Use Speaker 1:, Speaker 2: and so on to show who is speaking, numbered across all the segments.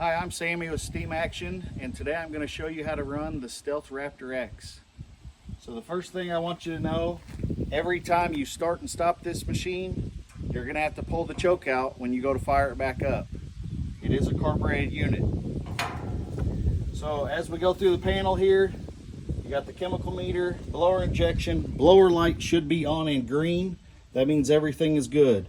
Speaker 1: Hi, I'm Sammy with Steamaction, and today I'm going to show you how to run the Stealth Raptor X. So the first thing I want you to know, every time you start and stop this machine, you're going to have to pull the choke out when you go to fire it back up. It is a carbureted unit. So as we go through the panel here, you got the chemical meter, blower injection, blower light should be on in green. That means everything is good.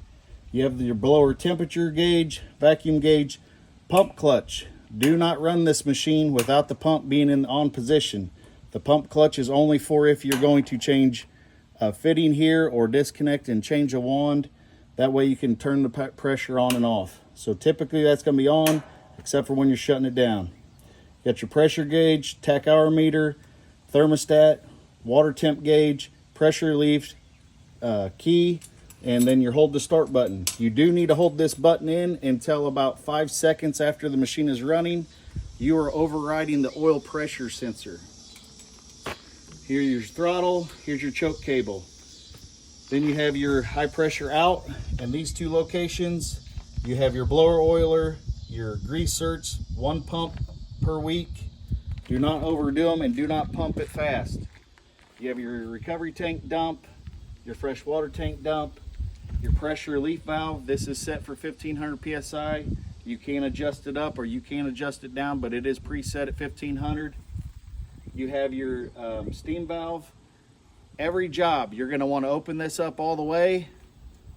Speaker 1: You have your blower temperature gauge, vacuum gauge, pump clutch. Do not run this machine without the pump being in on position. The pump clutch is only for if you're going to change a fitting here or disconnect and change a wand. That way you can turn the pressure on and off. So typically that's going to be on, except for when you're shutting it down. You got your pressure gauge, tach hour meter, thermostat, water temp gauge, pressure relief, key, and then your hold the start button. You do need to hold this button in until about 5 seconds after the machine is running. You are overriding the oil pressure sensor. Here's your throttle, here's your choke cable. Then you have your high pressure out, and these two locations, you have your blower oiler, your grease certs, 1 pump per week. Do not overdo them and do not pump it fast. You have your recovery tank dump, your fresh water tank dump, your pressure relief valve. This is set for 1500 psi. You can adjust it up or you can adjust it down, but it is preset at 1500. You have your steam valve. Every job, you're going to want to open this up all the way,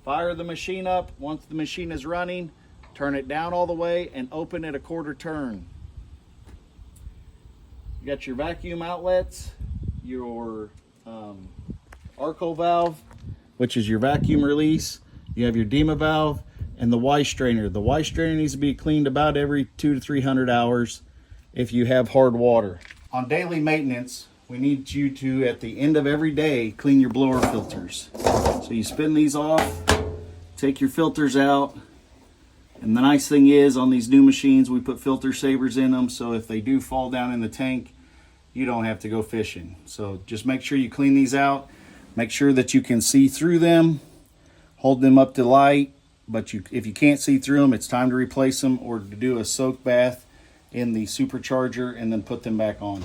Speaker 1: fire the machine up. Once the machine is running, turn it down all the way and open it a quarter turn. You got your vacuum outlets, your Arco valve, which is your vacuum release. You have your DEMA valve and the Y strainer. The Y strainer needs to be cleaned about every 200 to 300 hours if you have hard water. On daily maintenance, we need you to, at the end of every day, clean your blower filters. So you spin these off, take your filters out, and the nice thing is on these new machines we put filter savers in them, so if they do fall down in the tank, you don't have to go fishing. So just make sure you clean these out. Make sure that you can see through them. Hold them up to light, but if you can't see through them, it's time to replace them or to do a soak bath in the supercharger and then put them back on.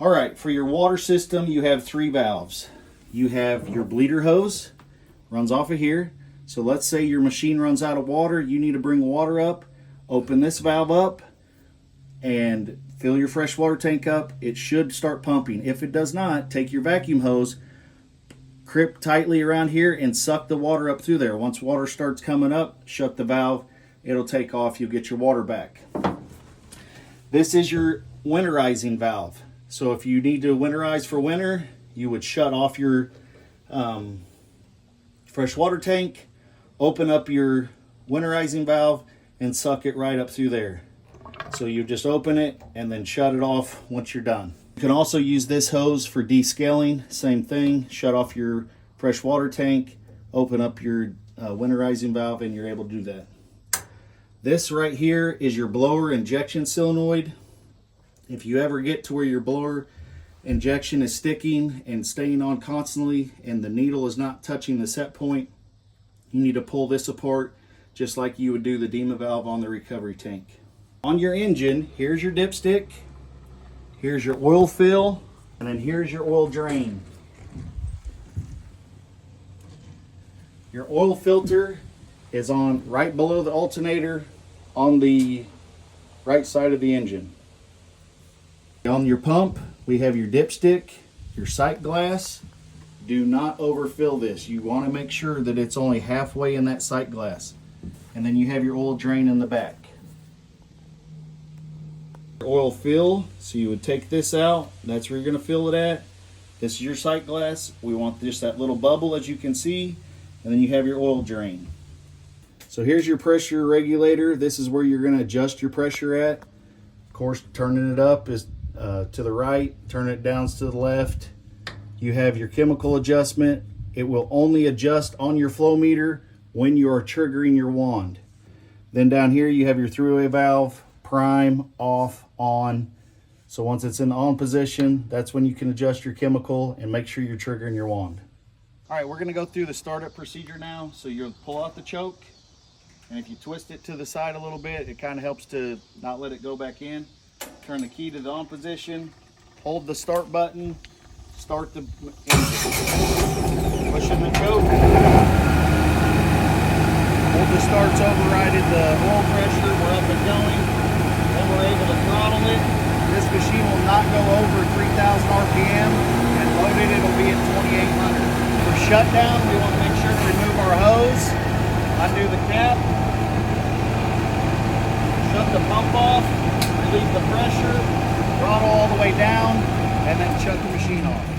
Speaker 1: All right, for your water system, you have 3 valves. You have your bleeder hose, runs off of here. So let's say your machine runs out of water, you need to bring water up, open this valve up and fill your fresh water tank up. It should start pumping. If it does not, take your vacuum hose, grip tightly around here and suck the water up through there. Once water starts coming up, shut the valve, it'll take off, you'll get your water back. This is your winterizing valve. So if you need to winterize for winter, you would shut off your fresh water tank, open up your winterizing valve and suck it right up through there. So you just open it and then shut it off once you're done. You can also use this hose for descaling, same thing. Shut off your fresh water tank, open up your winterizing valve, and you're able to do that. This right here is your blower injection solenoid. If you ever get to where your blower injection is sticking and staying on constantly and the needle is not touching the set point, you need to pull this apart just like you would do the DEMA valve on the recovery tank. On your engine, here's your dipstick, here's your oil fill, and then here's your oil drain. Your oil filter is on right below the alternator on the right side of the engine. On your pump, we have your dipstick, your sight glass. Do not overfill this. You want to make sure that it's only halfway in that sight glass. And then you have your oil drain in the back. Oil fill, so you would take this out. That's where you're going to fill it at. This is your sight glass. We want just that little bubble, as you can see. And then you have your oil drain. So here's your pressure regulator. This is where you're going to adjust your pressure at. Of course, turning it up is to the right, turn it down to the left. You have your chemical adjustment. It will only adjust on your flow meter when you are triggering your wand. Then down here you have your three-way valve, prime, off, on. So once it's in the on position, that's when you can adjust your chemical and make sure you're triggering your wand. All right, we're gonna go through the startup procedure now. So you'll pull out the choke, And if you twist it to the side a little bit, it kind of helps to not let it go back in. Turn the key to the on position, hold the start button, start the engine. Pushing the choke. Hold the starts overrided the oil pressure, we're up and going. Then we're able to throttle it. This machine will not go over 3,000 RPM, and loaded it'll be at 2,800. For shutdown, we want to make sure to remove our hose, undo the cap, shut the pump off, relieve the pressure, throttle all the way down, and then shut the machine off.